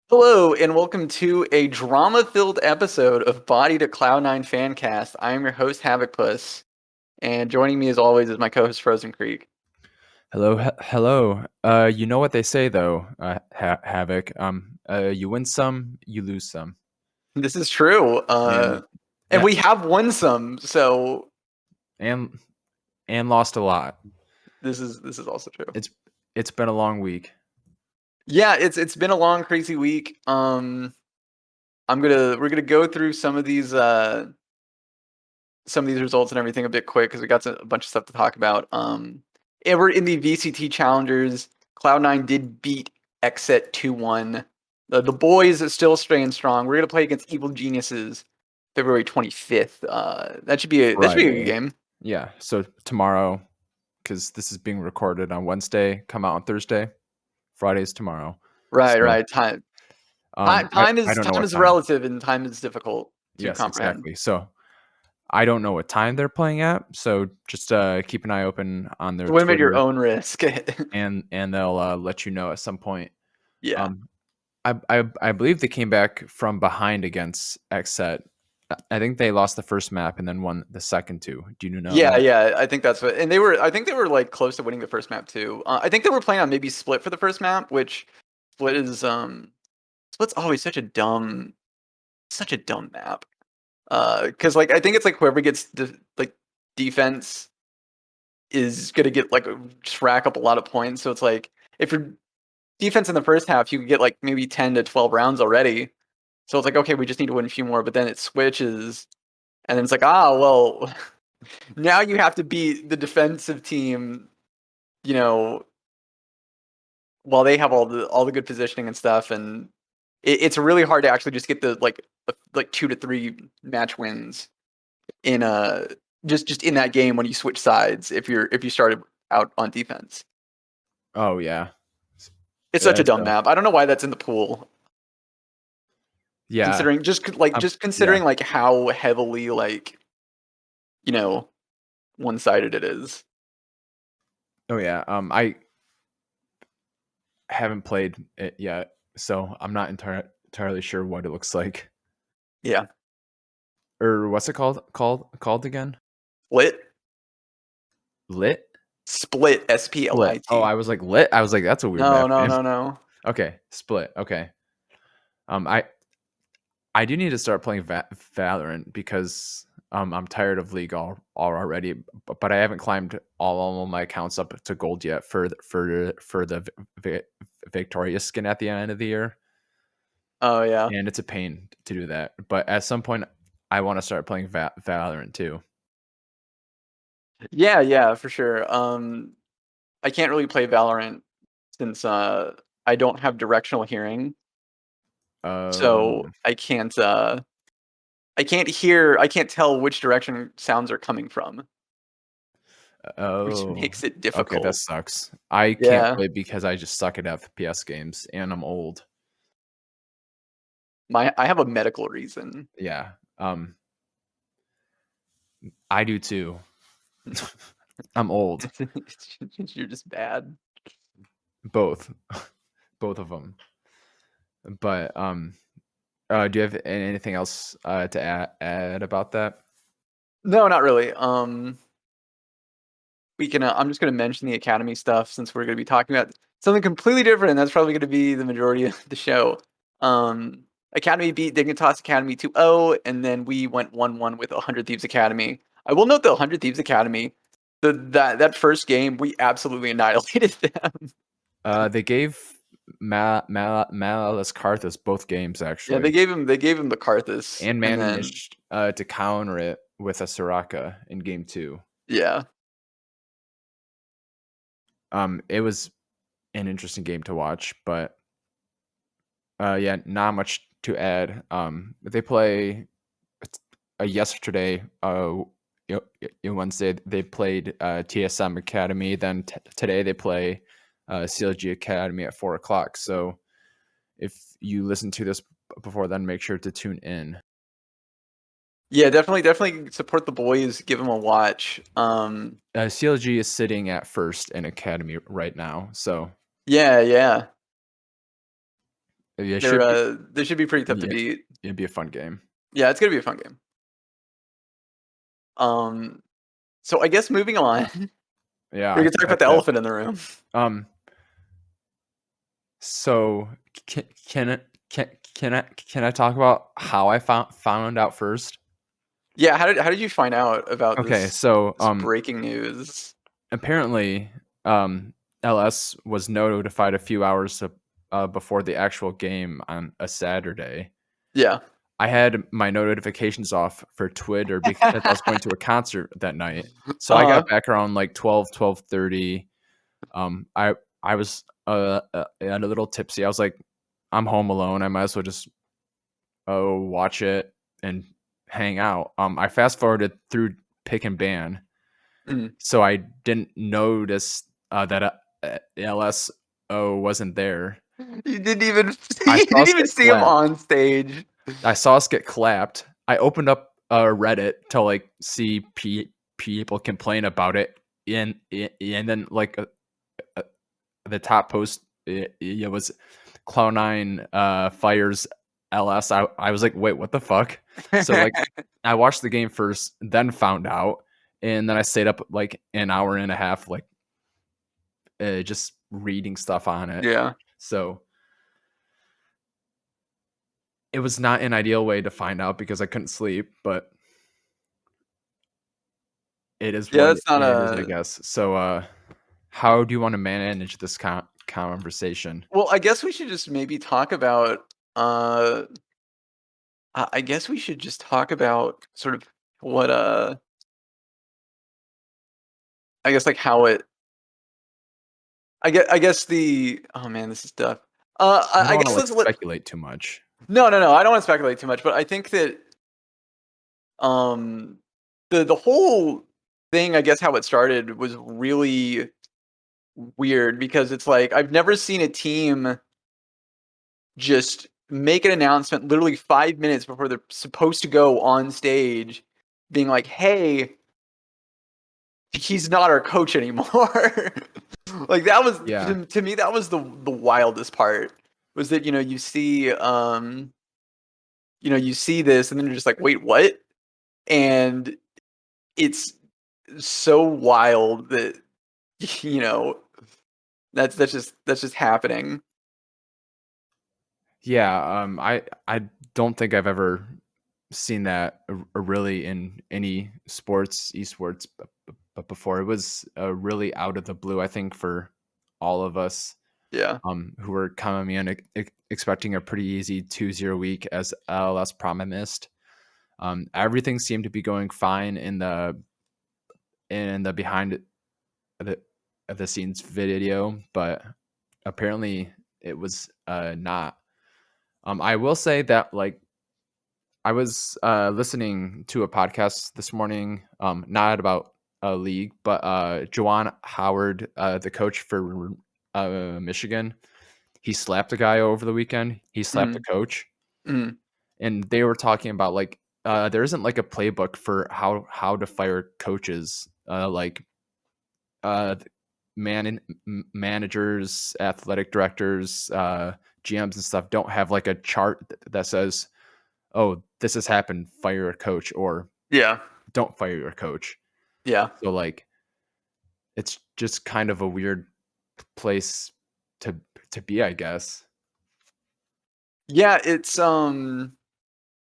Hello, and welcome to a drama-filled episode of Bodied to Cloud9 Fancast. I am your host, Havokpus, and joining me as always is my co-host, Frozencreek. Hello. You know what they say though, Havoc. You win some, you lose some, This is true, and and that we have won some, so and and lost a lot. this is also true. It's been a long week. Yeah, it's been a long, crazy week. We're gonna go through some of these results and everything a bit quick because we got a bunch of stuff to talk about. And we're in the VCT Challengers. Cloud9 did beat Xset 2-1. The boys are still staying strong. We're gonna play against Evil Geniuses February 25th. That should be a good Friday. game. Yeah. So tomorrow, because this is being recorded on Wednesday, come out on Thursday. Friday's tomorrow. Right, So right. Time I don't know what is time. relative and time is difficult to Yes, comprehend. exactly. So I don't know what time they're playing at. So just keep an eye open on their Swim at your Twitter, own risk. and they'll let you know at some point. Yeah. Um, I believe they came back from behind against Xset. I think they lost the first map and then won the second two. Do you know Yeah, that? yeah, I think that's what, and I think they were like close to winning the first map too. I think they were playing on maybe Split for the first map, which Split is Split's always such a dumb map. Because like I think it's like whoever gets like defense is gonna get like just rack up a lot of points. So it's like if your defense in the first half, you could get like maybe 10 to 12 rounds already. So it's like okay, we just need to win a few more. But then it switches, and then it's like well, now you have to beat the defensive team, you know, while they have all the good positioning and stuff, and it's really hard to actually just get the like 2 to 3 match wins in a just in that game when you switch sides if you started out on defense. Oh yeah, It's such a that's dumb map. I don't know why that's in the pool. yeah, Considering just yeah. considering like how heavily like you know one sided it is. Oh yeah. I haven't played it yet, so I'm not entirely sure what it looks like. Yeah, Or what's it called again? split Lit. split Split. Oh, split. I was like lit. I was like, that's a weird No, map no, name. no, no. Okay, split. Okay. Um, I I do need to start playing Valorant because I'm tired of League already, but I haven't climbed all my accounts up to gold yet for the Victorious skin at the end of the year, Oh yeah. and it's a pain to do that. But at some point, I want to start playing Valorant too. Yeah, yeah, for sure. I can't really play Valorant since I don't have directional hearing, so Um. I can't tell which direction sounds are coming from, which Oh. makes it Okay, that difficult. sucks. I can't Yeah. play because I just suck at FPS games, and I'm old. I have a medical reason. Yeah. I do too. I'm old. You're just bad. Both. Both of them. But do you have anything else to add about that? No, not really. We can. I'm just gonna mention the academy stuff since we're gonna be talking about something completely different, and that's probably gonna be the majority of the show. Um, Academy beat Dignitas Academy 2-0, and then we went 1-1 with 100 Thieves Academy. I will note the 100 Thieves Academy. That first game, we absolutely annihilated them. They gave Malus Carthus both games Yeah, actually, they gave him the Karthus, and and then managed to counter it with a Soraka in game two. yeah, It was an interesting game to watch, but yeah, not much to add. They play yesterday. Wednesday they played TSM Academy. Then today they play CLG Academy at 4 o'clock. So if you listen to this before then, make sure to tune in. yeah, definitely support the boys. Give them a watch. CLG is sitting at first in Academy right now. So Yeah, yeah. It should be. They should be pretty tough to Yeah, beat. it'd be a fun game. Yeah, it's gonna be a fun game. Um, so I guess moving on, Yeah, we can talk I about the bet. elephant in the room. Um, so can I talk about how I found out first? Yeah, how did you find out about Okay, this so breaking news? apparently LS was notified a few hours before the actual game on a Saturday. Yeah. I had my notifications off for Twitter because I was going to a concert that night. So I Uh-huh. got back around like 12:30. I was a little tipsy. I was like, I'm home alone. I might as well just watch it and hang out. I fast forwarded through pick and ban, Mm. so I didn't notice that LSO wasn't there. You didn't even I you saw didn't us even get see him clapped. on stage. I saw us get clapped. I opened up Reddit to like see people complain about it, and then like uh, the top post it was Cloud9 fires LS. I was like, wait, what the fuck? So like I watched the game first, then found out, and then I stayed up like an hour and a half, like just reading stuff on it. Yeah. So it was not an ideal way to find out because I couldn't sleep, but it is Yeah, what that's not it is, I a guess. So how do you want to manage this conversation? well, I guess we should just maybe talk about uh I guess we should just talk about sort of what I guess like how it I guess the oh man, this is tough. I don't I want to guess like let's let speculate too much. no, I don't want to speculate too much, but I think that um the whole thing, I guess how it started was really weird because it's like I've never seen a team just make an announcement literally 5 minutes before they're supposed to go on stage, being like, "Hey, he's not our coach anymore." Like that was Yeah. to me that was the wildest part was that you see this and then you're just like, "Wait, what?" And it's so wild that you know that's just happening. Yeah, I don't think I've ever seen that really in any sports, esports, but before it was really out of the blue. I think for all of us, Yeah. who were coming in expecting a pretty easy 2-0 week as LS promised. Everything seemed to be going fine in the behind the the scenes video, but apparently it was not. I will say that like I was listening to a podcast this morning, not about a league, but Juwan Howard, the coach for Michigan, he slapped a guy over the weekend. He slapped the Mhm. coach, Mhm. and they were talking about like there isn't like a playbook for how to fire coaches. Like uh, managers, athletic directors, GMs, and stuff don't have like a chart that says, "Oh, this has happened. Fire a coach," or Yeah. "Don't fire your coach." Yeah. So like, it's just kind of a weird place to to be, I guess. Yeah, it's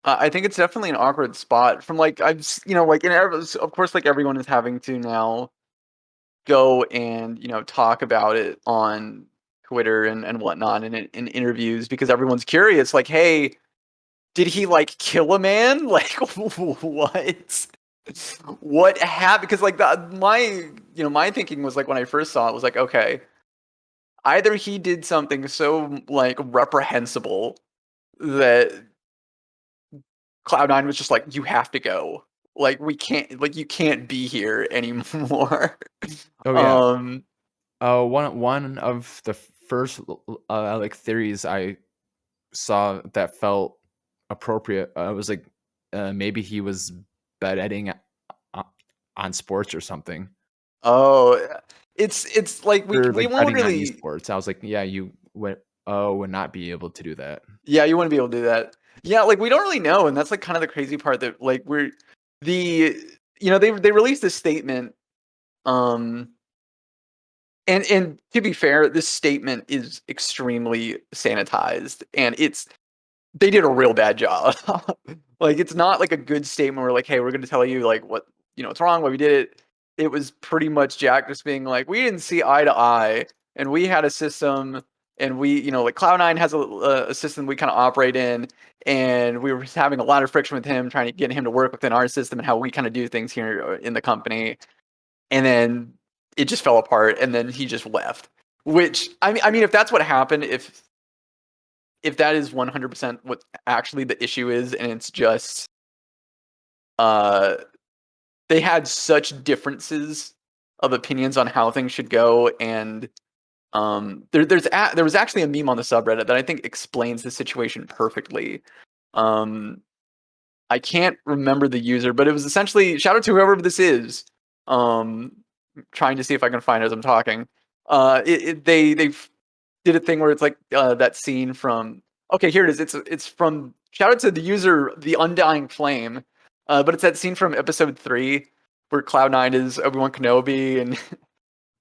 I think it's definitely an awkward spot from like like of course like everyone is having to now go and talk about it on Twitter and whatnot and in interviews because everyone's curious like, hey, did he like kill a man? Like what? What happened? Because like my thinking was like when I first saw it was like, okay, either he did something so like reprehensible that Cloud9 was just like, you have to go. Like we can't like you can't be here anymore. Oh yeah. um One of the first like theories I saw that felt appropriate was like maybe he was betting o- on sports or something. oh it's like we Or we like won't betting on really esports. I was like, yeah, you went. would not be able to do that. Yeah, you wouldn't be able to do that. Yeah, like we don't really know, and that's like kind of the crazy part that like they released this statement, um, and to be fair, this statement is extremely sanitized, and they did a real bad job. Like it's not like a good statement where like, hey, we're going to tell you like what what's wrong, why we did it. It was pretty much Jack just being like, we didn't see eye to eye, and we had a system, and we like Cloud9 has a system we kind of operate in, and we were having a lot of friction with him, trying to get him to work within our system and how we kind of do things here in the company, and then it just fell apart, and then he just left. Which I mean, if that's what happened, if that is 100% what actually the issue is, and it's just uh they had such differences of opinions on how things should go, and there was actually a meme on the subreddit that I think explains the situation perfectly. um I can't remember the user, but it was essentially, shout out to whoever this is. Trying to see if I can find it as I'm talking. They did a thing where it's like that scene from, okay, here it is. It's from, shout out to the user The Undying Flame, but it's that scene from episode 3 where Cloud9 is Obi-Wan Kenobi, and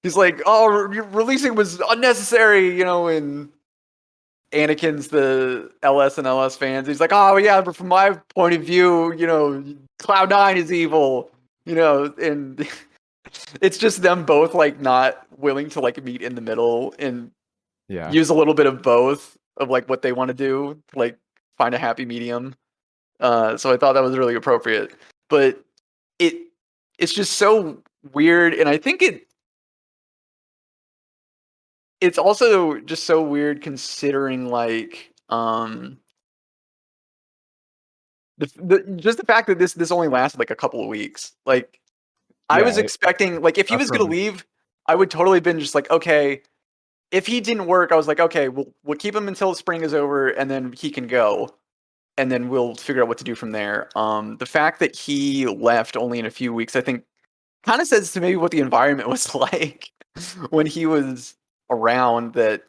he's like, oh, releasing was unnecessary, and Anakin's the LS and LS fans. He's like, oh yeah, but from my point of view, Cloud9 is evil, and it's just them both like not willing to like meet in the middle and Yeah. use a little bit of both of like what they want to do, like find a happy medium. So I thought that was really appropriate, but it it's just so weird, and I think it's also just so weird considering like just the fact that this only lasted like a couple of weeks. Like I was Yeah. expecting, like if he was gonna From leave, I would totally been just like, okay. If he didn't work, I was like, okay, we'll keep him until spring is over, and then he can go, and then we'll figure out what to do from there. The fact that he left only in a few weeks, I think, kind of says to maybe what the environment was like when he was around. That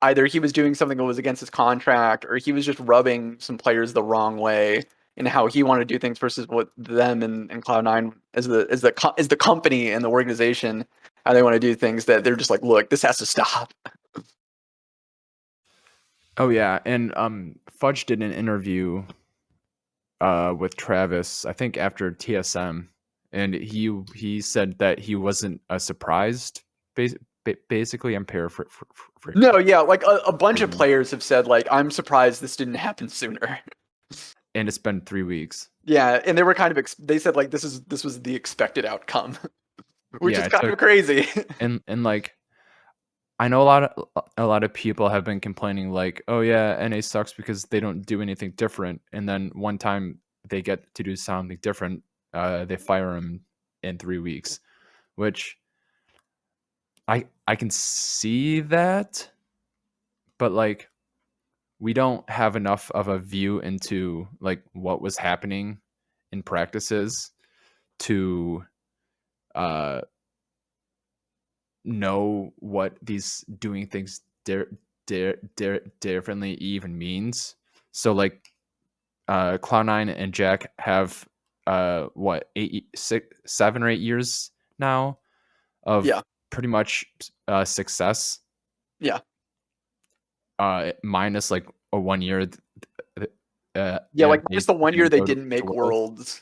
either he was doing something that was against his contract, or he was just rubbing some players the wrong way in how he wanted to do things versus what them and Cloud9 as the company and the organization, how they want to do things. That they're just like, look, this has to stop. Oh yeah, and Fudge did an interview with Travis, I think after TSM, and he said that he wasn't surprised. Basically, I'm paraphrasing. No, yeah, like a bunch of players have said like, I'm surprised this didn't happen sooner. And it's been 3 weeks. Yeah, and they were kind of they said like, this was the expected outcome, which Yeah, is it kind took, of crazy. and like I know a lot of people have been complaining like, oh yeah, NA sucks because they don't do anything different, and then one time they get to do something different, they fire them in 3 weeks, which I can see that, but like we don't have enough of a view into like what was happening in practices to uh know what these doing things differently even means. So like Cloud9 and Jack have what 7 or 8 years now of Yeah, pretty much success, yeah, minus like a 1 year yeah. Like they just the one year didn't they go didn't to make Worlds. worlds.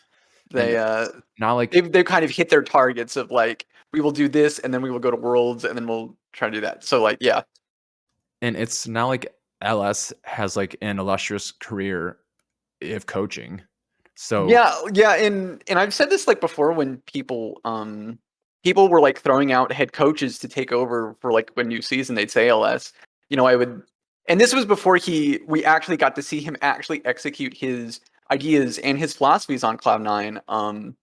And They it's not like, they've kind of hit their targets of like, we will do this, and then we will go to worlds, and then we'll try to do that. So like, yeah, LS has like an illustrious career of coaching. So yeah, and I've said this like before when people were like throwing out head coaches to take over for like a new season, they'd say LS. I would, and this was before we actually got to see him actually execute his ideas and his philosophies on Cloud9.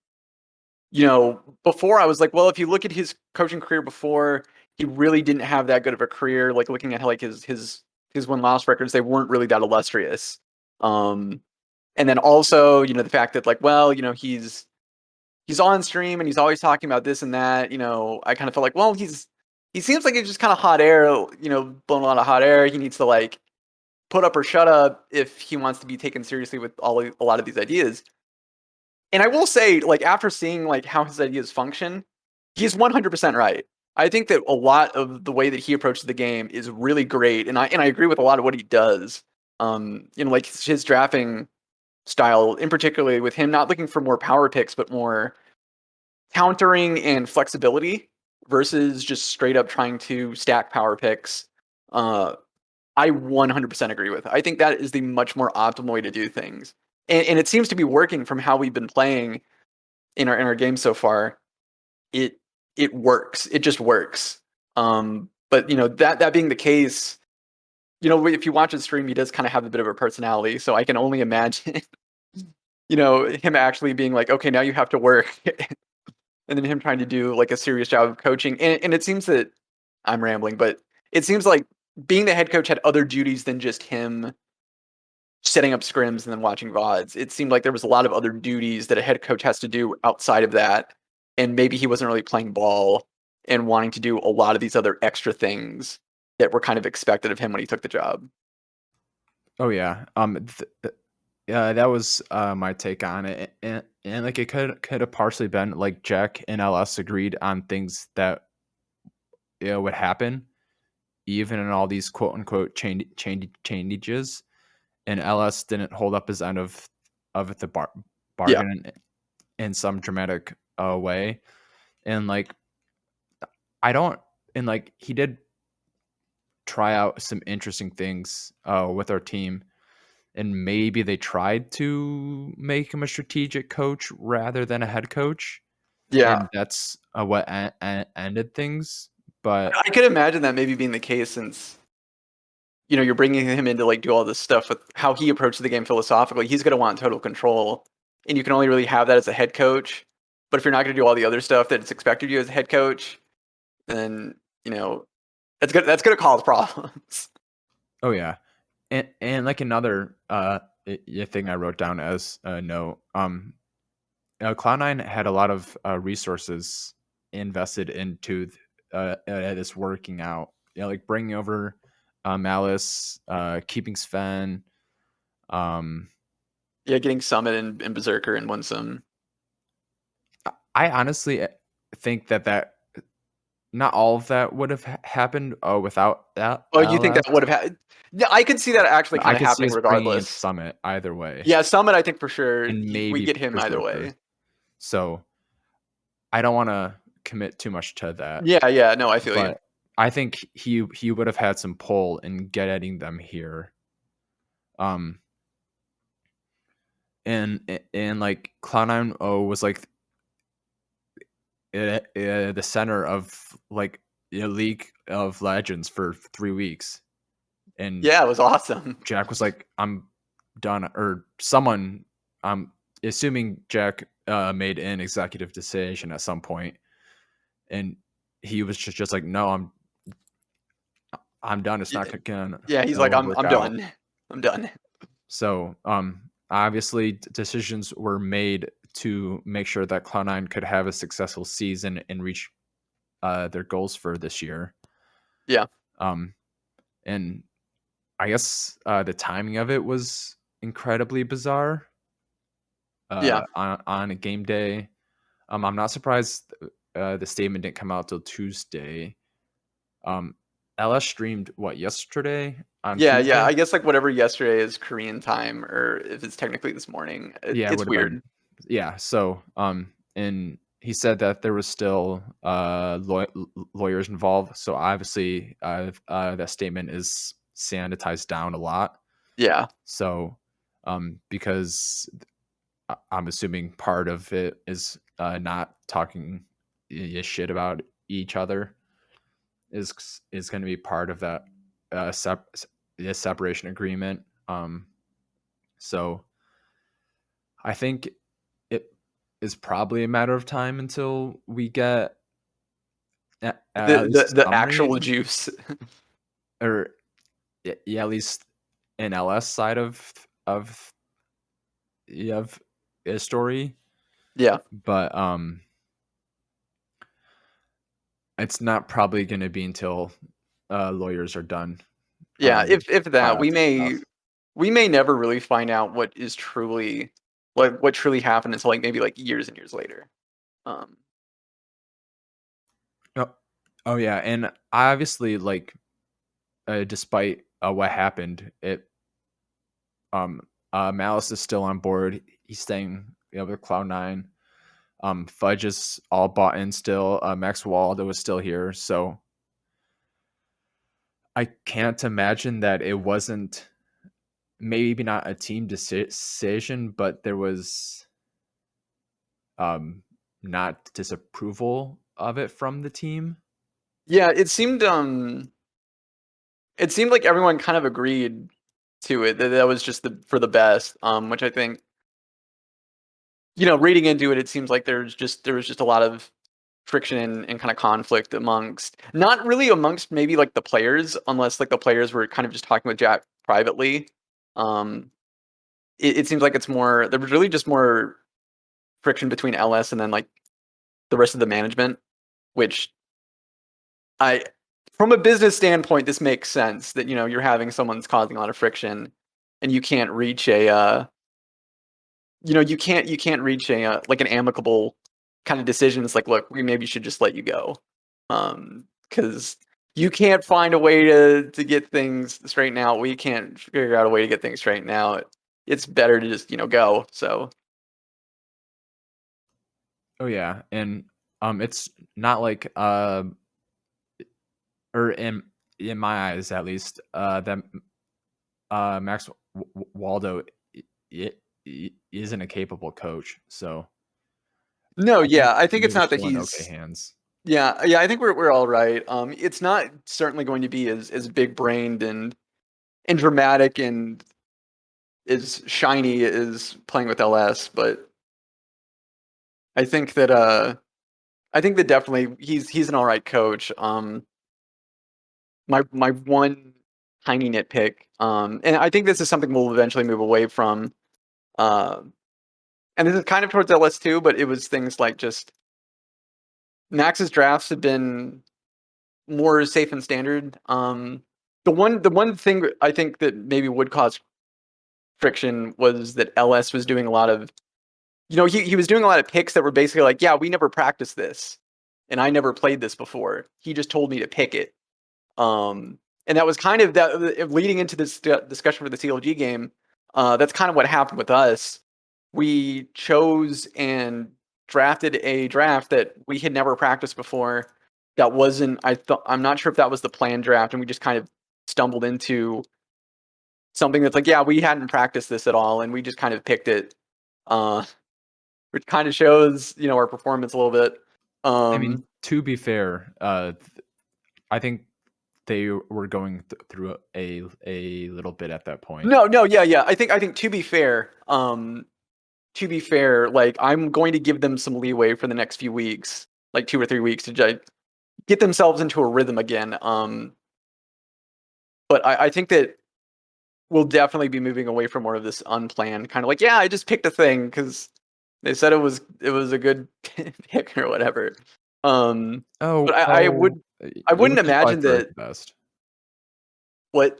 Before I was like, well, if you look at his coaching career before, he really didn't have that good of a career. Like looking at like his win-loss records, they weren't really that illustrious. Um, and then also, the fact that like, well, he's on stream and he's always talking about this and that. I kind of felt like, well, he seems like he's just kind of hot air, blowing a lot of hot air. He needs to like put up or shut up if he wants to be taken seriously with a lot of these ideas. And I will say, like after seeing like how his ideas function, he's 100% right. I think that a lot of the way that he approaches the game is really great, and I agree with a lot of what he does. Like his drafting style, in particular, with him not looking for more power picks, but more countering and flexibility versus just straight up trying to stack power picks. I 100% agree with. I think that is the much more optimal way to do things, and it seems to be working from how we've been playing in our game so far. It it works. It just works. But that being the case, if you watch his stream, he does kind of have a bit of a personality. So I can only imagine, him actually being like, okay, now you have to work, and then him trying to do like a serious job of coaching. And it seems that I'm rambling, but it seems like being the head coach had other duties than just him setting up scrims and then watching VODs. It seemed like there was a lot of other duties that a head coach has to do outside of that. And maybe he wasn't really playing ball and wanting to do a lot of these other extra things that were kind of expected of him when he took the job. Oh yeah. Yeah, that was my take on it, and like it could have partially been like Jack and LS agreed on things that would happen, even in all these quote unquote changes, and LS didn't hold up his end of the Yeah. bargain in some dramatic way, and like I don't, and like he did try out some interesting things with our team, and maybe they tried to make him a strategic coach rather than a head coach, Yeah. and that's what ended things. But I could imagine that maybe being the case since, you're bringing him in to like do all this stuff with how he approaches the game philosophically. He's going to want total control. And you can only really have that as a head coach. But if you're not going to do all the other stuff that's expected of you as a head coach, then, that's going to cause problems. oh yeah, and like another thing I wrote down as a note, Cloud9 had a lot of resources invested into this working out. Like bringing over Malice, keeping Sven. Um, Yeah, getting Summit and Berserker and Winsome. I honestly think that not all of that would have happened without that Oh, you think LS. that would have had? Yeah, I could see that actually I kind of could see happening us bringing in regardless. Summit either way, Yeah, Summit, I think for sure and we maybe get him either Berserker. way. So I don't want to commit too much to that, Yeah, yeah, no, I feel you. but I think he would have had some pull in getting them here. Um, and like Cloud9 was like the center of like League of Legends for 3 weeks, and Yeah, it was awesome. Jack was like, "I'm done," or someone. I'm assuming Jack made an executive decision at some point, and he was just like, "No, I'm done. It's Yeah, not gonna yeah, he's like, I'm work I'm out." done. I'm done. So, obviously, decisions were made to make sure that Cloud9 could have a successful season and reach their goals for this year. Yeah, Um, and I guess the timing of it was incredibly bizarre yeah, on a game day. I'm not surprised the statement didn't come out till Tuesday. Um, LS streamed what yesterday on yeah. Tuesday? I guess like whatever yesterday is Korean time, or if it's technically this morning, Yeah, it it's would have been. weird. Yeah. So, and he said that there was still lawyers involved. So obviously, that statement is sanitized down a lot. Yeah, So, because I'm assuming part of it is not talking shit about each other is going to be part of that separation agreement. So I think it is probably a matter of time until we get the at the least the summary, actual juice. or yeah, at least an LS side of of a story. Yeah, But It's not probably going to be until lawyers are done Yeah, if that, filing stuff. we may never really find out what is truly what truly happened until like maybe like years and years later. Um, Oh, oh yeah, and obviously, like, despite what happened, it Malice is still on board. He's staying, with Cloud9. Fudge is all bought in still. Max Waldo is still here, so I can't imagine that it wasn't maybe not a team decision, but there was um not disapproval of it from the team. yeah, it seemed like everyone kind of agreed to it that that was just for the best. Which I think, reading into it, it seems like there was just a lot of friction and kind of conflict amongst, not really amongst maybe like the players, unless like the players were kind of just talking with Jack privately. Um, it seems like there was really just more friction between LS and then like the rest of the management, which I, from a business standpoint, this makes sense that you're having someone's causing a lot of friction, and you can't reach you can't reach like an amicable kind of decision. It's like, look, we maybe should just let you go, because you can't find a way to get things straightened out. We can't figure out a way to get things straightened out. It's better to just go. So Oh yeah, and it's not like or in my eyes at least, that Max Waldo isn't a capable coach. So no, I think yeah, I think it's they're not that still in okay he's. hands. Yeah, I think we're all right. It's not certainly going to be as big brained and dramatic and as shiny as playing with LS, but I think that definitely he's an all right coach. My one tiny nitpick, and I think this is something we'll eventually move away from. Uh, and this is kind of towards LS too, but it was things like just Max's drafts have been more safe and standard. The one thing I think that maybe would cause friction was that LS was doing a lot of, he was doing a lot of picks that were basically like, yeah, we never practiced this, and I never played this before. He just told me to pick it. And that was kind of that leading into this discussion for the CLG game. That's kind of what happened with us. We chose and drafted a draft that we had never practiced before. That wasn't. I'm not sure if that was the planned draft, and we just kind of stumbled into something that's like, yeah, we hadn't practiced this at all, and we just kind of picked it, uh, which kind of shows our performance a little bit. I mean, Um, to be fair, I think they were going through a little bit at that point. no, yeah. I think to be fair, like I'm going to give them some leeway for the next few weeks, like 2 or 3 weeks, to get themselves into a rhythm again. But I think that we'll definitely be moving away from more of this unplanned kind of like, yeah, I just picked a thing because they said it was a good pick or whatever. But Oh, I oh, would I wouldn't which is probably imagine for that the best, what.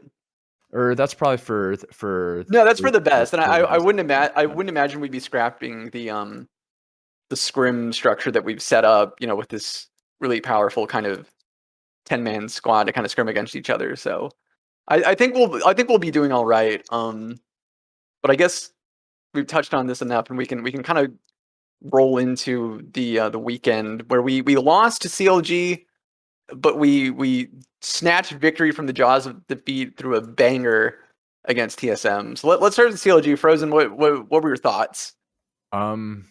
or that's probably for No, that's for the best, and the best. I wouldn't imagine we'd be scrapping the scrim structure that we've set up, with this really powerful kind of 10-man squad to kind of scrim against each other. So I think we'll be doing all right. But I guess we've touched on this enough, and we can kind of roll into the weekend where we lost to CLG, but we snatched victory from the jaws of defeat through a banger against TSM. So let's start with CLG. Frozen, what were your thoughts? Um,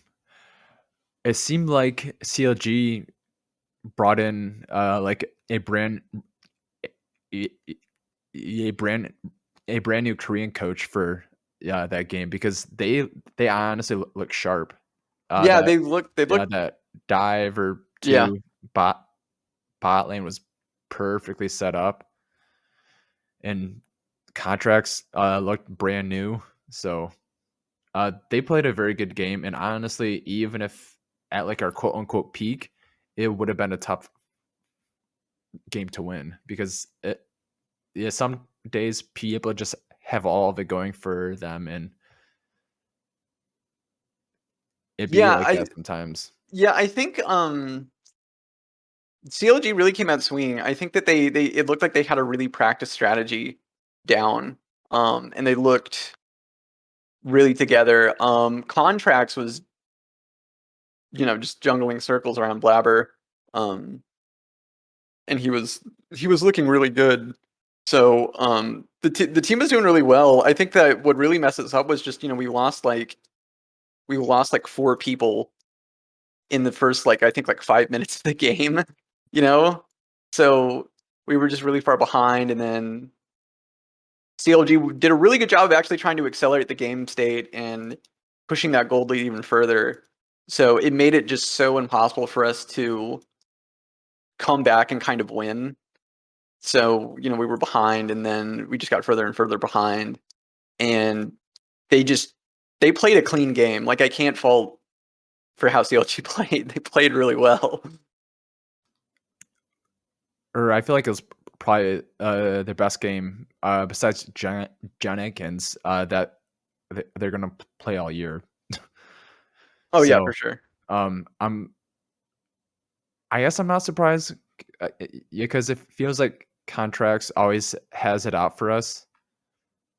it seemed like CLG brought in like a, a brand a brand new Korean coach for that game, because they honestly look sharp. Yeah, That they look that dive or yeah. two bot lane was perfectly set up, and contracts looked brand new. So they played a very good game, and honestly, even if at like our quote unquote peak, it would have been a tough game to win because yeah, some days people just have all of it going for them, and it be Yeah, like that sometimes. I think CLG really came out swinging. I think that they it looked like they had a really practiced strategy down, and they looked really together. Contracts was just jungling circles around Blabber, um, and he was looking really good. So the team is doing really well. I think that what really messed us up was just we lost like 4 people in the first like I think like 5 minutes of the game, you know? So we were just really far behind, and then CLG did a really good job of actually trying to accelerate the game state and pushing that gold lead even further. So it made it just so impossible for us to come back and kind of win. So, we were behind, and then we just got further and further behind. And they just they played a clean game. Like I can't fault for how CLG played. They played really well. Or I feel like it was probably their best game besides Jenkins that they're gonna play all year. Oh yeah, for So sure. I'm I guess I'm not surprised because it feels like contracts always has it out for us.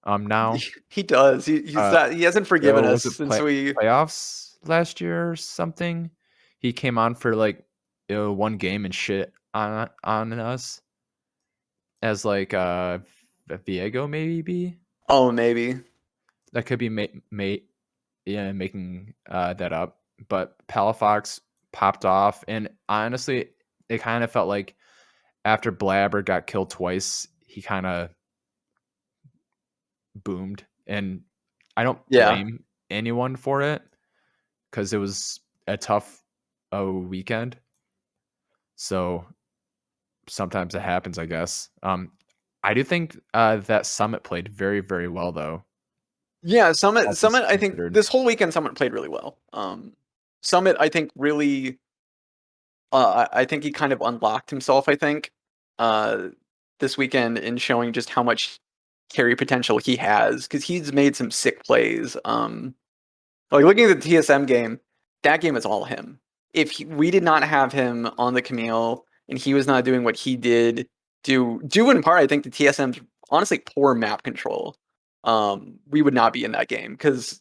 Now He does. uh He hasn't forgiven us was it since we. playoffs last year or something? He came on for like one game and shit on us as like Viego maybe. Oh, maybe. That could be yeah, making that up. But Palafox popped off, and honestly, it kind of felt like after Blabber got killed twice, he kind of boomed, and I don't Yeah. blame anyone for it because it was a tough weekend. So sometimes it happens, I guess. I do think that Summit played very, very well, though. Yeah, All things Summit, I think considered. this whole weekend Summit played really well. Summit, I think really, I think he kind of unlocked himself. I think uh, this weekend in showing just how much carry potential he has because he's made some sick plays. Like looking at the TSM game, that game is all him. If we did not have him on the Camille and he was not doing what he did, do in part, I think the TSM's honestly poor map control. We would not be in that game because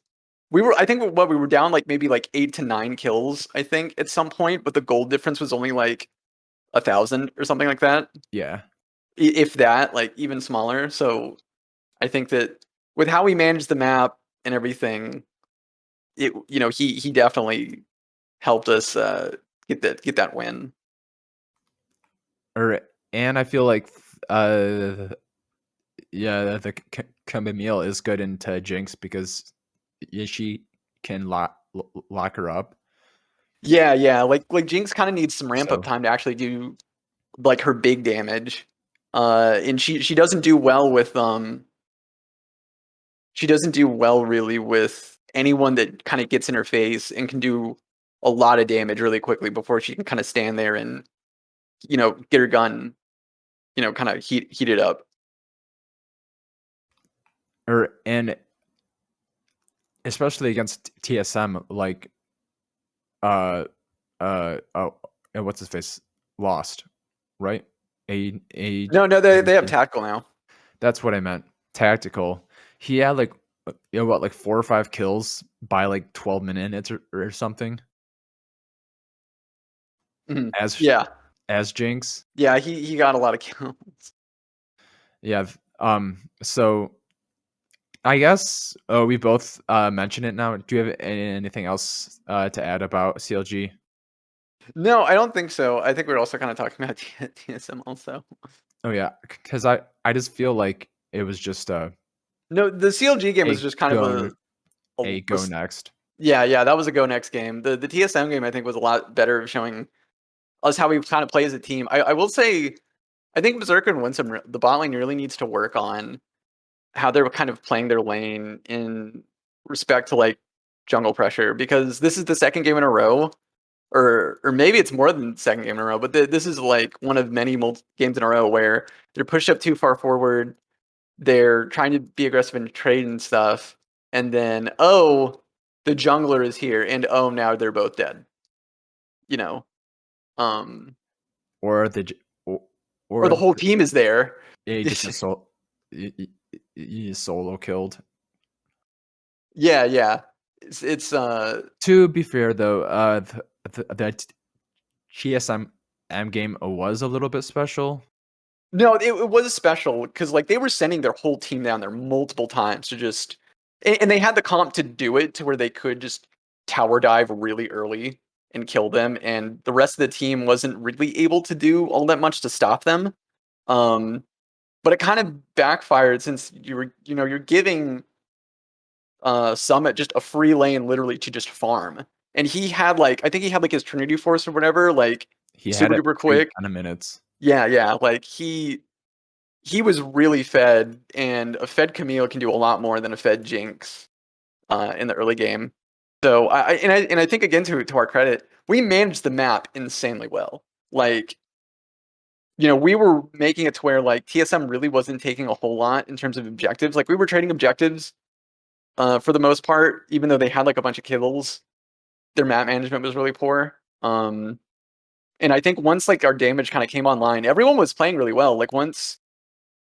we were. I think what we were down like maybe like 8 to 9 kills. I think at some point, but the gold difference was only like 1,000 or something like that. Yeah. If that, like even smaller. So I think that with how we managed the map and everything, he definitely helped us get that win. Or and I feel like uh yeah, the Camille is good into Jinx because she can lock her up. Yeah, like Jinx kind of needs some ramp up So time to actually do like her big damage. And she doesn't do well with she doesn't do well really with anyone that kind of gets in her face and can do a lot of damage really quickly before she can kind of stand there and get her gun, kind of heat it up. or and especially against TSM, like uh oh, and what's his face lost, right? A No, they have tactical now. that's what I meant. Tactical. He had like what, like 4 or 5 kills by like 12 minutes or something Mhm. as Yeah, Jinx. yeah, he got a lot of kills. Yeah. So I guess we both mentioned it now. Do you have anything else to add about CLG? No, I don't think so. I think we're also kind of talking about TSM also. Oh yeah, because I just feel like it was just No, the CLG game was a just kind of go a next. yeah, that was a go next game. The TSM game I think was a lot better of showing us how we kind of play as a team. I will say I think Berserker and Winsome the bot lane really needs to work on how they're kind of playing their lane in respect to like jungle pressure because this is the second game in a row or maybe it's more than second game in a row, but this is like one of many games in a row where they're pushed up too far forward. They're trying to be aggressive in trade and stuff, and then the jungler is here, and now they're both dead. You know, um, or the j- or or the whole team is there. he just got he solo killed. Yeah, yeah. It's To be fair though, that GSM game was a little bit special. no, it was special because like they were sending their whole team down there multiple times to just, and they had the comp to do it to where they could just tower dive really early and kill them, and the rest of the team wasn't really able to do all that much to stop them. Um, but it kind of backfired since you're giving Summit just a free lane literally to just farm. And he had like I think he had like his Trinity Force or whatever, like He had super it duper pre quick. 10 minutes. Yeah, yeah. Like he was really fed, and a fed Camille can do a lot more than a fed Jinx in the early game. So I think again to our credit, we managed the map insanely well. Like, we were making it to where like TSM really wasn't taking a whole lot in terms of objectives. Like we were trading objectives for the most part, even though they had like a bunch of kills. Their map management was really poor. And I think once like our damage kind of came online, everyone was playing really well. Like once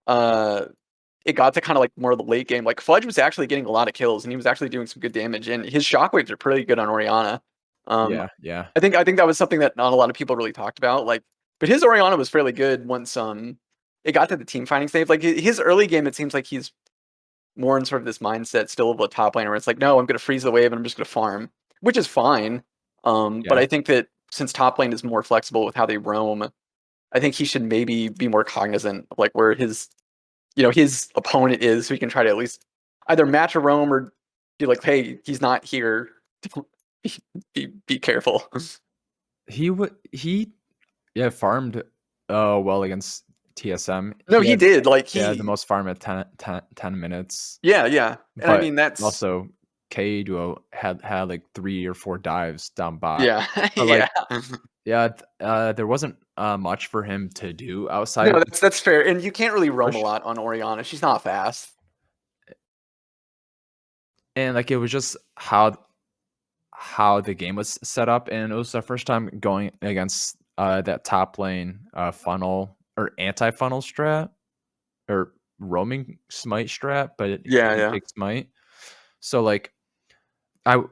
uh it got to kind of like more of the late game, like Fudge was actually getting a lot of kills and he was actually doing some good damage, and his shockwaves are pretty good on Oriana. Um, Yeah, yeah. I think that was something that not a lot of people really talked about. Like, but his Oriana was fairly good once it got to the team fighting stage. Like his early game, it seems like he's more in sort of this mindset still of a top laner where it's like, no, I'm gonna freeze the wave and I'm just gonna farm, which is fine. But Yeah. I think that since top lane is more flexible with how they roam, I think he should maybe be more cognizant of like where his opponent is, so he can try to at least either match a roam or be like, hey, he's not here. Be careful. He farmed well against TSM. No, He he had did. Like the most farm at 10 minutes. yeah, yeah. And I But mean that's also K Duo had like 3 or 4 dives down bot. yeah, But like yeah. there wasn't much for him to do outside No, of, that's fair. And you can't really roam a push. lot on Oriana. She's not fast. And like it was just how the game was set up, and it was the first time going against that top lane funnel or anti-funnel strat or roaming smite strat, but it Yeah, didn't yeah. take smite. So like I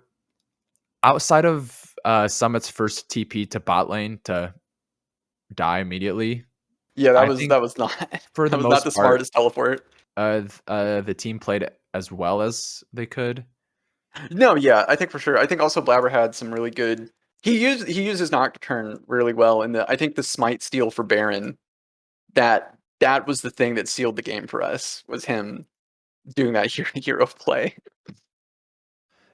outside of Summit's first TP to bot lane to die immediately, Yeah, I think that was not for that the was not most the part smartest teleport. the team played as well as they could. No, yeah, I think for sure. I think also Blabber had some really good. He used his Nocturne really well, and I think the Smite steal for Baron, that was the thing that sealed the game for us, was him doing that hero play.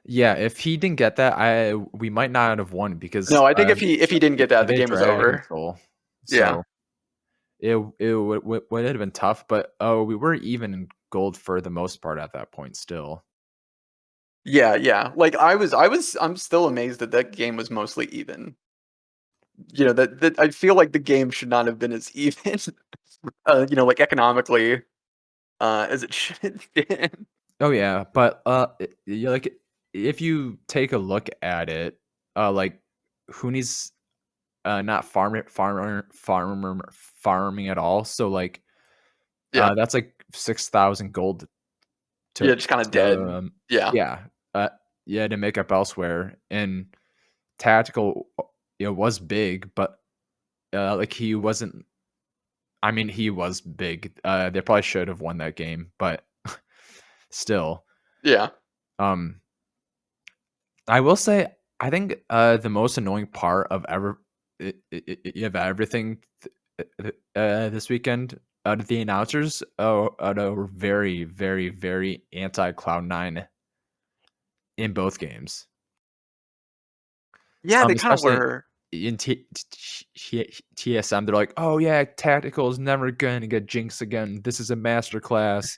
Yeah, if he didn't get that, we might not have won because No, I think if he didn't get that, the they had game was Dragon over. Soul. Yeah, So it would have been tough, but we were even in gold for the most part at that point still. yeah, yeah. Like I'm still amazed that that game was mostly even. That I feel like the game should not have been as even, like economically, as it should have been. Oh yeah, but like if you take a look at it, like who needs not farming at all. So like Yeah, that's like 6,000 gold to yeah, just kind of to dead. Yeah, yeah to make up elsewhere. And tactical was big, but like he wasn't. I mean, he was big. They probably should have won that game, but still. yeah. Um, I will say, I think the most annoying part of everything this weekend, the announcers were very, very, very anti Cloud9 in both games. Yeah, they kind of Especially were. in TSM, they're like, oh yeah, tactical is never gonna get jinxed again. This is a master class.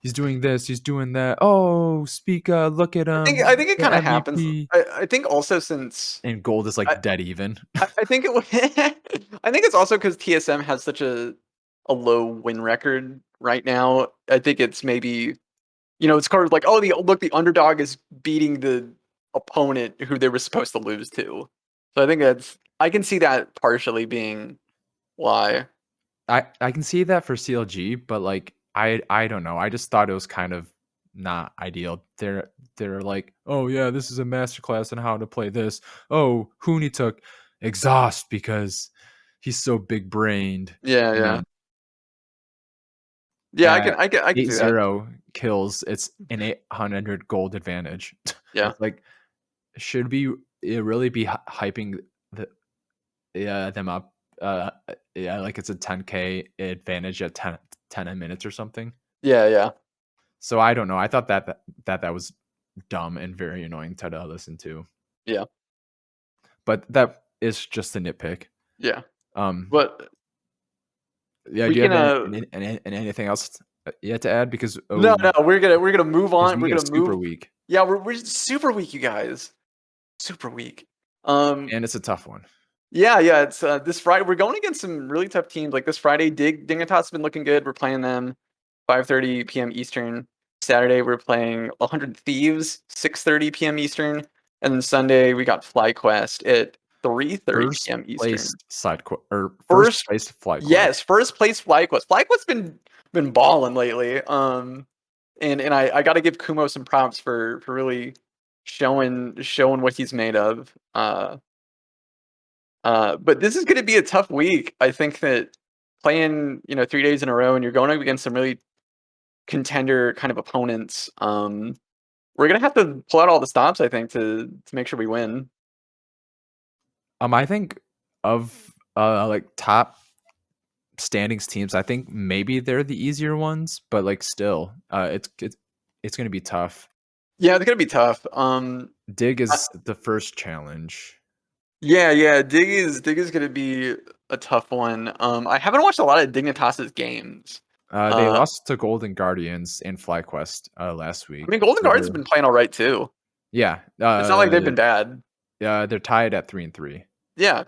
He's doing this, he's doing that. Oh, Spica, look at I him, think it the kind of happens. MVP. I think also since And gold is I like dead even. I think I think it's also because TSM has such a low win record right now. I think it's maybe, it's kind of like, oh, the underdog is beating the opponent who they were supposed to lose to. So I think I can see that partially being why. I can see that for CLG, but like I don't know. I just thought it was kind of not ideal. They're like, oh yeah, this is a masterclass on how to play this. Oh, Hooney took exhaust because he's so big brained. Yeah, yeah. And Yeah, at I can see that. 8-0 kills, it's an 800 gold advantage. Yeah. It's like, should we really be hyping them up? Yeah, like it's a 10k advantage at 10 minutes or something. Yeah, yeah. So I don't know. I thought that was dumb and very annoying to listen to. Yeah. But that is just a nitpick. Yeah. Um, But yeah. we Do you can have anything else yet to add? Because no, no, we're gonna move this on. We're weekend gonna is super move. weak, Yeah, we're super weak, you guys. Super weak. Um, and it's a tough one. yeah, yeah. It's this Friday. We're going against some really tough teams. Like this Friday, Dignitas been looking good. We're playing them 5:30 p.m. Eastern. Saturday, we're playing 100 Thieves 6:30 p.m. Eastern, and then Sunday we got FlyQuest at 3:30 First p.m. place Eastern. first First, place flight quest. yes, first place FlyQuest. FlyQuest's been balling lately. And I got to give Kumo some props for really showing what he's made of. But this is going to be a tough week. I think that playing 3 days in a row and you're going up against some really contender kind of opponents. We're gonna have to pull out all the stops. I think to make sure we win. I think of like top standings teams, I think maybe they're the easier ones, but like still, it's gonna be tough. Yeah, it's gonna be tough. Dig I, is the first challenge. yeah, yeah. Dig is gonna be a tough one. I haven't watched a lot of Dignitas's games. They Uh, lost to Golden Guardians and FlyQuest last I mean, week. Golden So Guards have been playing all right too. yeah, It's not like they've been bad. they're tied at 3-3. Yeah, but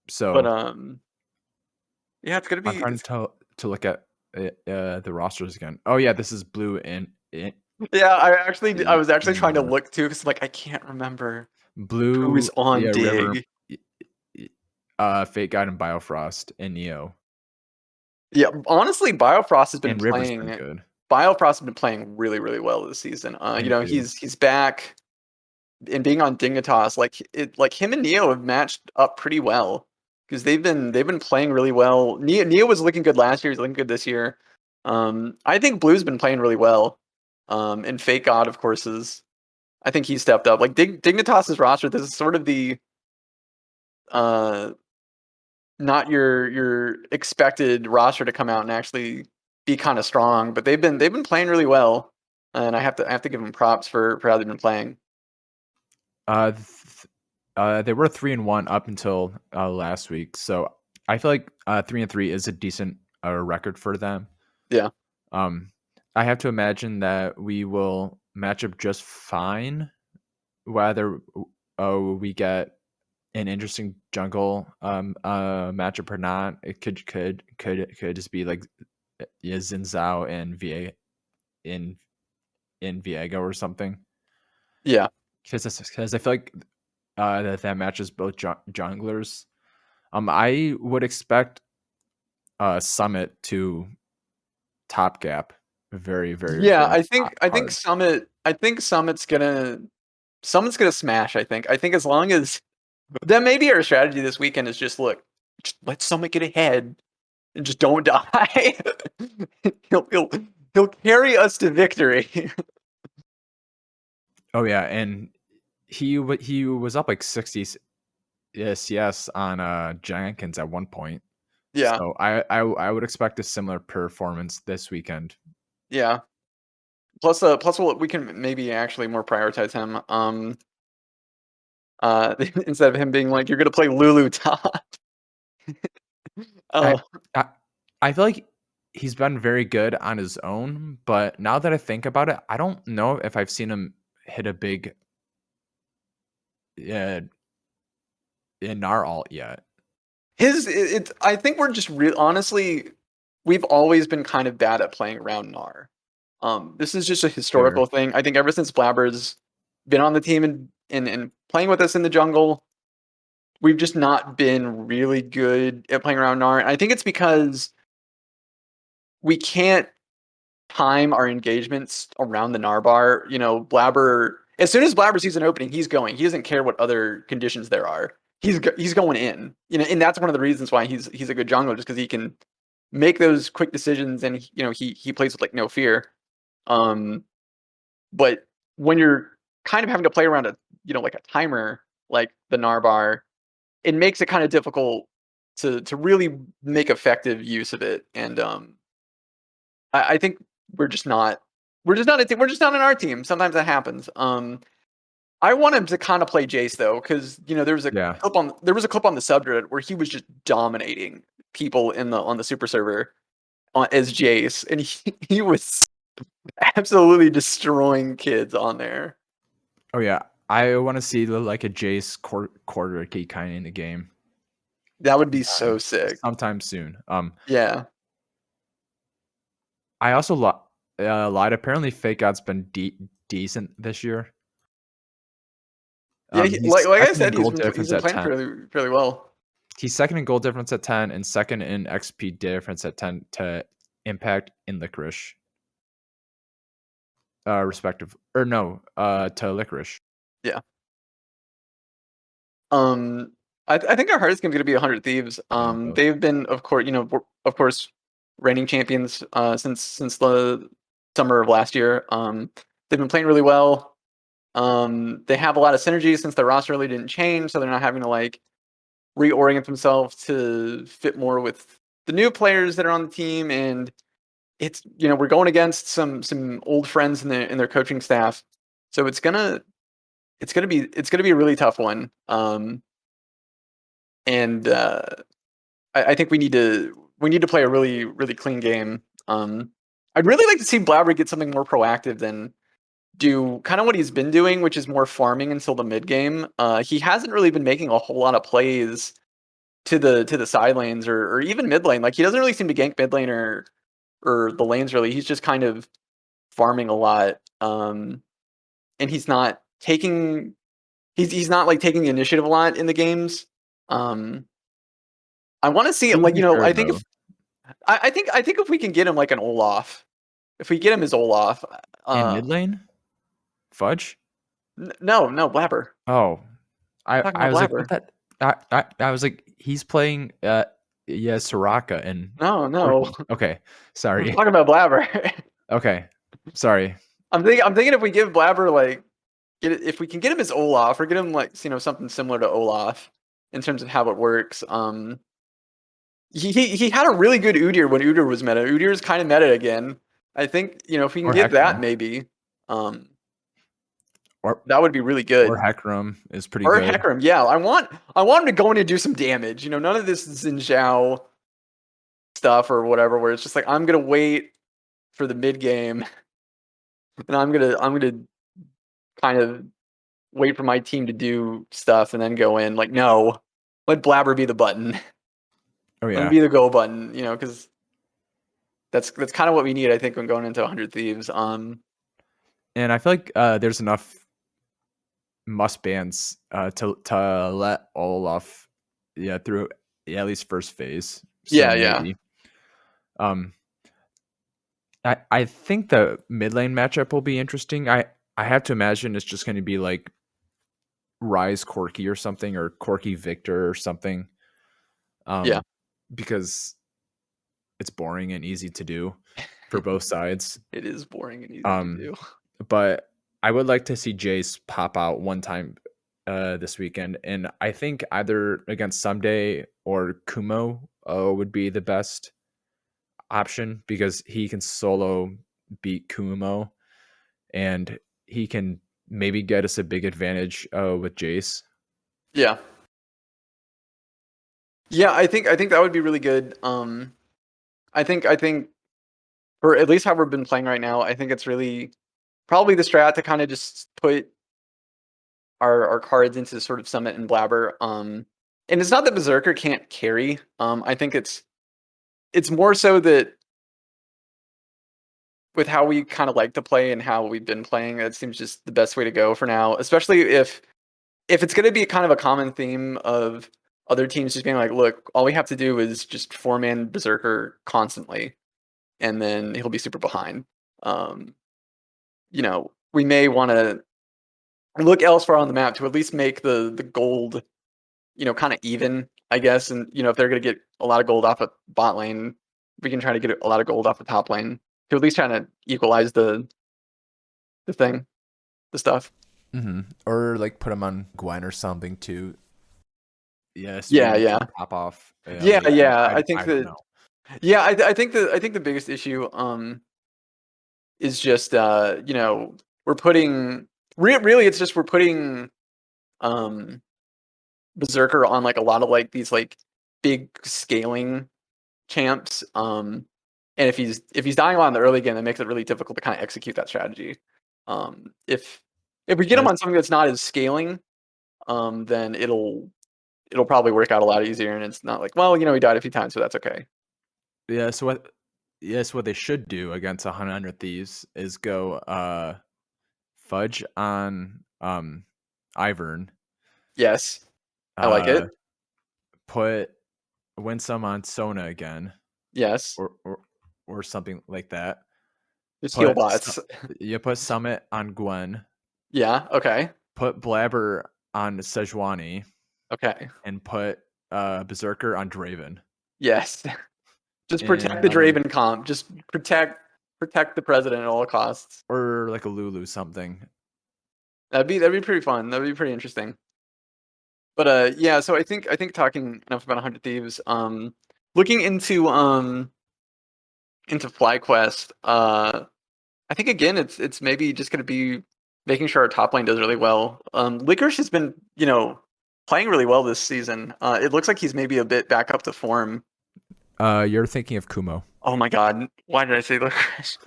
So yeah, it's gonna I'm be. trying to look at the rosters again. Oh yeah, this is Blue and Yeah, I was actually trying to Neon. look too because like I can't remember who's Blue, on yeah, River, Dig. Fate Guide and Biofrost and Neo. Yeah, honestly, Biofrost has been And River's been playing. good. Biofrost has been playing really, really well this season. Him too. He's back and being on Dignitas. Like him and Neo have matched up pretty well because they've been playing really well. Neo was looking good last year. He's looking good this year. I think Blue's been playing really well. And Fake God, of course, I think he stepped up. Like Dignitas's roster, this is sort of the uh not your expected roster to come out and actually be kind of strong, but they've been playing really well, and I have to give them props for how they've been playing. They were 3-1 up until last week, so I feel like 3-3 is a decent record for them. Yeah, Um, I have to imagine that we will match up just fine, whether we get an interesting jungle matchup or not. It could just be like Xin Zhao and in Viego or something. yeah, Because I feel like that matches both junglers. I would expect Summit to top gap very, very, yeah. very hard. I think Summit's gonna smash. I think as long as that may be our strategy this weekend is just let Summit get ahead and just don't die. he'll, he'll he'll carry us to victory. Oh yeah, and he was up like 60 CS on Jenkins at one point. Yeah, So I would expect a similar performance this weekend. yeah. Plus we can maybe actually more prioritize him. Instead of him being like, "You're gonna play Lulu top." I Uh, I I feel like he's been very good on his own, but now that I think about it, I don't know if I've seen him hit a big uh, in our alt yet. it's. I think we're just real. Honestly, we've always been kind of bad at playing around Gnar. This is just a Fair. historical thing. I think ever since Blabber's been on the team and playing with us in the jungle, we've just not been really good at playing around Gnar. And I think it's because we can't time our engagements around the Narbar. You know, Blabber. As soon as Blabber sees an opening, he's going. He doesn't care what other conditions there are. He's going in. You know, and that's one of the reasons why he's a good jungler, just because he can make those quick decisions, and you know he plays with like no fear. Um, but when you're kind of having to play around a like a timer like the Narbar, it makes it kind of difficult to really make effective use of it. And I think we're just not we're just not a team. We're just not in our team. Sometimes that happens. I want him to kind of play Jace though, because Yeah. there was a clip on the subreddit where he was just dominating people in the on the super server as Jace, and he was absolutely destroying kids on there. Oh yeah. I want to see like a Jace quarter key kind in the game That would be so sick. sometime soon. Yeah. I also lied. Apparently, Fake God's been decent this year. Yeah, He's like I second in said, gold he's difference been at playing 10. fairly well. He's second in gold difference at 10 and second in XP difference at 10 to impact in licorice. Respective or no, to licorice. Yeah. Um, I think our hardest game is going to be 100 Thieves. Yeah, both. They've been, of course, reigning champions since the summer of last year. They've been playing really well. They have a lot of synergy since their roster really didn't change, so they're not having to like reorient themselves to fit more with the new players that are on the team. And it's we're going against some old friends in their coaching staff, so it's gonna be a really tough one. And I think we need to play a really clean game. I'd really like to see Blabber get something more proactive than do kind of what he's been doing, which is more farming until the mid game. He hasn't really been making a whole lot of plays to the side lanes or even mid lane. Like he doesn't really seem to gank mid lane or the lanes really. He's just kind of farming a lot. And he's not taking he's not like taking the initiative a lot in the games. Um, I want to see It it would like be fair I think though. if I think if we can get him like an Olaf, if we get him as Olaf, In uh, mid lane? Fudge? no Blabber. Oh. I'm I talking I about was like, what Blabber. that I was like, he's playing yeah, Soraka and No, Corki. Okay. I'm Sorry. talking about Blabber. Okay. Sorry. I'm thinking if we give Blabber like if we can get him as Olaf or get him like something similar to Olaf in terms of how it works. He had a really good Udyr when Udyr was meta. Udyr is kind of meta again. I think if we can Or get that Hecarim. maybe, um, Or that would be really or good. Hecarim is pretty Or good. Hecarim, yeah. I want him to go in and do some damage. None of this Xin Zhao stuff or whatever, where it's just like I'm gonna wait for the mid game and I'm gonna kind of wait for my team to do stuff and then go in. Like no, let Blabber be the button. Oh Let him yeah. be the go button. Because that's kind of what we need, I think, when going into 100 Thieves. And I feel like there's enough must bans to let Olaf through at least first phase. So Yeah. maybe. Um I think the mid lane matchup will be interesting. I have to imagine it's just going to be like Rise Corki or something, or Corki Victor or something. Yeah. Because it's boring and easy to do for both sides. It is boring and easy to Um, do. but I would like to see Jace pop out one time this weekend, and I think either against Someday or Kumo would be the best option because he can solo beat Kumo, and he can maybe get us a big advantage with Jace. Yeah. Yeah, I think that would be really good. I think for at least how we've been playing right now, I think it's really probably the strat to kind of just put our cards into sort of Summit and Blabber. And it's not that Berserker can't carry. I think it's more so that with how we kind of like to play and how we've been playing, that seems just the best way to go for now. Especially if it's going to be kind of a common theme of other teams just being like, look, all we have to do is just 4-man Berserker constantly, and then he'll be super behind. Um, we may want to look elsewhere on the map to at least make the gold, kind of even, I guess. And if they're going to get a lot of gold off of bot lane, we can try to get a lot of gold off the top lane to at least try to equalize the thing, the stuff. Or like put them on Gwen or something too. Yes. Yeah, yeah, Pop off. yeah, yeah. I don't know. Yeah, I think the biggest issue is just we're putting really it's just we're putting um Berserker on like a lot of like these like big scaling champs. And if he's dying a lot in the early game, that makes it really difficult to kind of execute that strategy. If we get him on something that's not as scaling, then it'll probably work out a lot easier. And it's not like, well, he died a few times, so that's okay. Yeah. So what they should do against 100 Thieves is go fudge on Ivern. Yes, I like it. Put Winsome on Sona again. Yes, or something like that. just heal bots. You put Summit on Gwen. Yeah. Okay. Put Blabber on Sejuani. Okay. And put Berserker on Draven. Yes. Just protect the Draven comp. Just protect the president at all costs. Or like a Lulu something. That'd be pretty fun. That'd be pretty interesting. But yeah, so I think talking enough about 100 Thieves. Looking into FlyQuest, I think again it's maybe just gonna be making sure our top lane does really well. Licorice has been, playing really well this season. It looks like he's maybe a bit back up to form. You're thinking of Kumo. Oh my god, why did I say Licorice?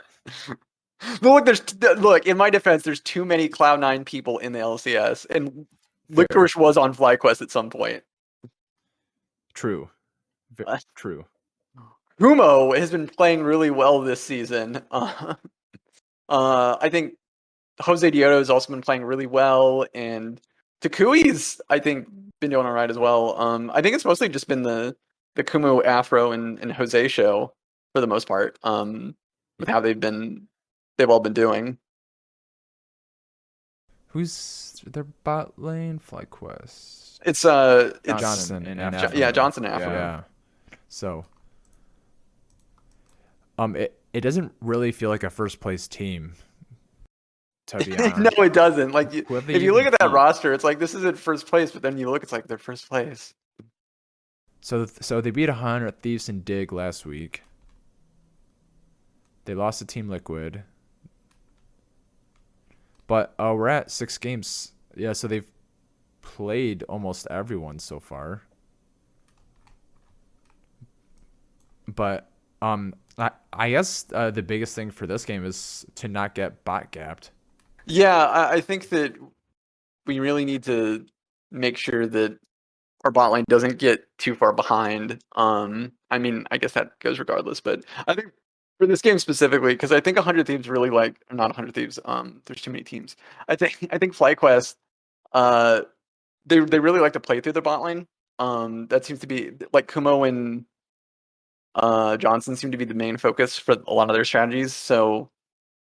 Look, in my defense, there's too many Cloud9 people in the LCS, and Licorice was on FlyQuest at some point. True. True. Kumo has been playing really well this season. I think Jose Dioto has also been playing really well, and Takui's, I think, been doing all right as well. I think it's mostly just been the Kumo, Afro, and Jose show for the most part. With how they've all been doing. Who's their bot lane? FlyQuest. It's Johnson and Afro. Yeah, Johnson and Afro. Yeah. So it doesn't really feel like a first place team. To be honest. No, it doesn't. Like if you look at that roster, it's like this is at first place, but then you look, it's like they're first place. So they beat 100 Thieves and Dig last week. They lost to Team Liquid. But we're at 6 games. Yeah, so they've played almost everyone so far. But I guess the biggest thing for this game is to not get bot gapped. Yeah, I think that we really need to make sure that our bot lane doesn't get too far behind. I mean, I guess that goes regardless, but I think for this game specifically, because I think 100 Thieves really like, not 100 Thieves. There's too many teams. I think FlyQuest, they really like to play through their bot lane. That seems to be like Kumo and Johnson seem to be the main focus for a lot of their strategies. So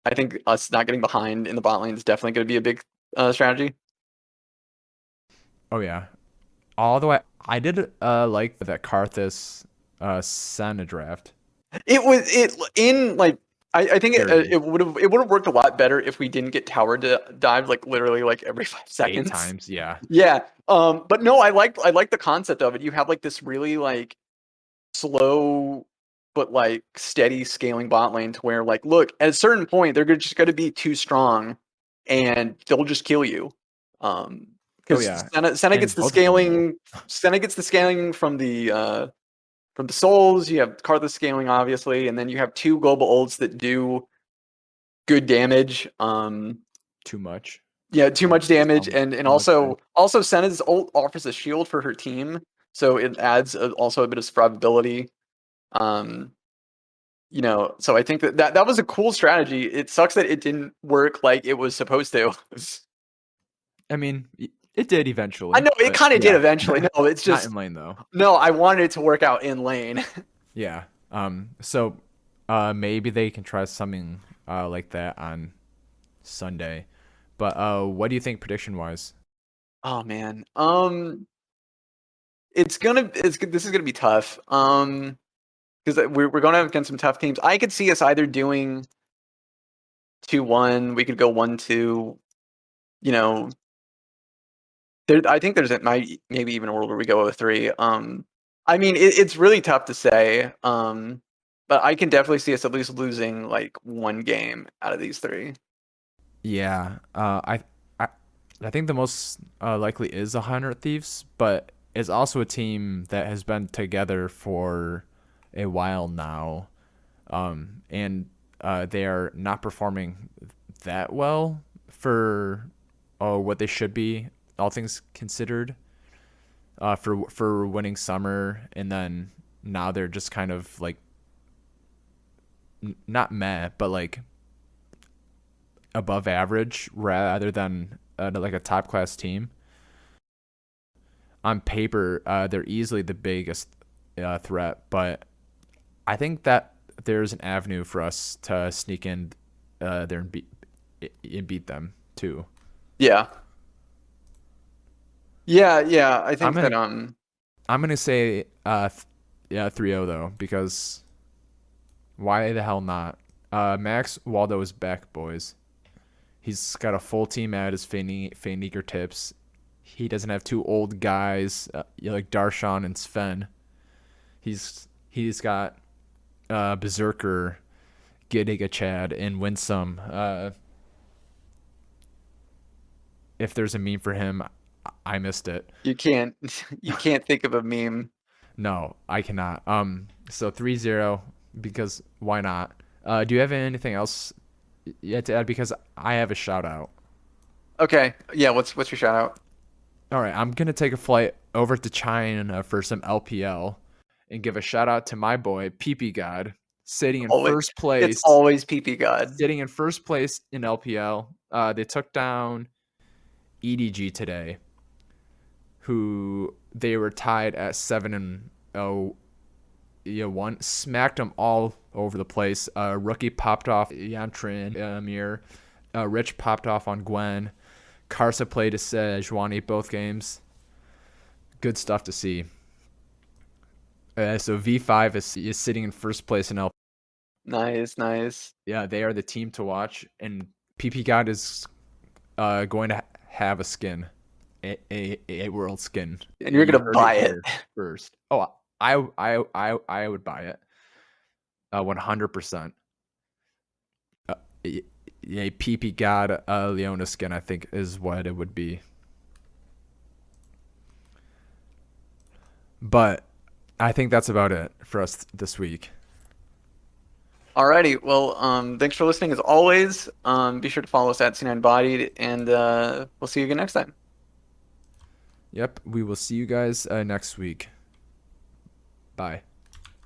I think us not getting behind in the bot lane is definitely going to be a big strategy. Oh yeah. Although I did like that Karthus Senna draft. I think it would have worked a lot better if we didn't get tower dive like literally like every 5 seconds. 8 times, yeah. Yeah. But no, I like the concept of it. You have like this really like slow but like steady scaling bot lane to where like, look, at a certain point they're just going to be too strong and they'll just kill you. Kind Oh because yeah, Senna and gets the both of them will. scaling. Senna gets the scaling from the souls. You have Karthus scaling, obviously, and then you have 2 global ults that do good damage. Too much. Yeah, too much damage, and Too much damage. also Senna's ult offers a shield for her team, so it adds also a bit of survivability. Um, so I think that was a cool strategy. It sucks that it didn't work like it was supposed to. I mean, it did I eventually, know it but kind of did yeah, eventually. No, it's not just in lane though. no. I wanted it to work out in lane. Yeah. So, maybe they can try something like that on Sunday. But what do you think prediction wise? Oh man. This is gonna be tough. Because we're going up against some tough teams. I could see us either doing 2-1. We could go 1-2. You know, I think there's maybe even a world where we go 0-3. I mean, it's really tough to say. But I can definitely see us at least losing like 1 game out of these 3. Yeah. I I think the most likely is 100 Thieves, but it's also a team that has been together for a while now, and they are not performing that well for what they should be, all things considered, for winning summer, and then now they're just kind of like not meh, but like above average rather than like a top class team. On paper, they're easily the biggest threat, but I think that there's an avenue for us to sneak in there and beat them too. Yeah. Yeah. I I'm think that gonna I'm gonna say yeah 3-0 though, because why the hell not? Max Waldo is back, boys. He's got a full team at his fingertips. He doesn't have 2 old guys like Darshan and Sven. He's got Berserker, Giga Chad, and Winsome. If there's a meme for him, I missed it. you can't you can't think of a meme. No, I cannot. So 3-0, because why not? Do you have anything else yet to add? Because I have a shout out. Okay. Yeah, what's your shout out? All right, I'm gonna take a flight over to China for some LPL and give a shout out to my boy PP God, sitting in Always first it's place. always PP God. Sitting in first place in LPL. They took down EDG today, who they were tied at 7-0. Yeah, one smacked them all over the place. Rookie popped off Yantrin, Amir. Rich popped off on Gwen. Karsa played a Sejuani both games. Good stuff to see. So V5 is sitting in first place in LPL. Nice. Yeah, they are the team to watch, and PP God is going to have a skin, a world skin. And you're You gonna heard it buy it. here first. Oh, I would buy it, 100%. A PP God Leona skin, I think, is what it would be. But I think that's about it for us this week. Alrighty, well, thanks for listening as always. Be sure to follow us at C9 Bodied, and we'll see you again next time. Yep, we will see you guys next week. Bye.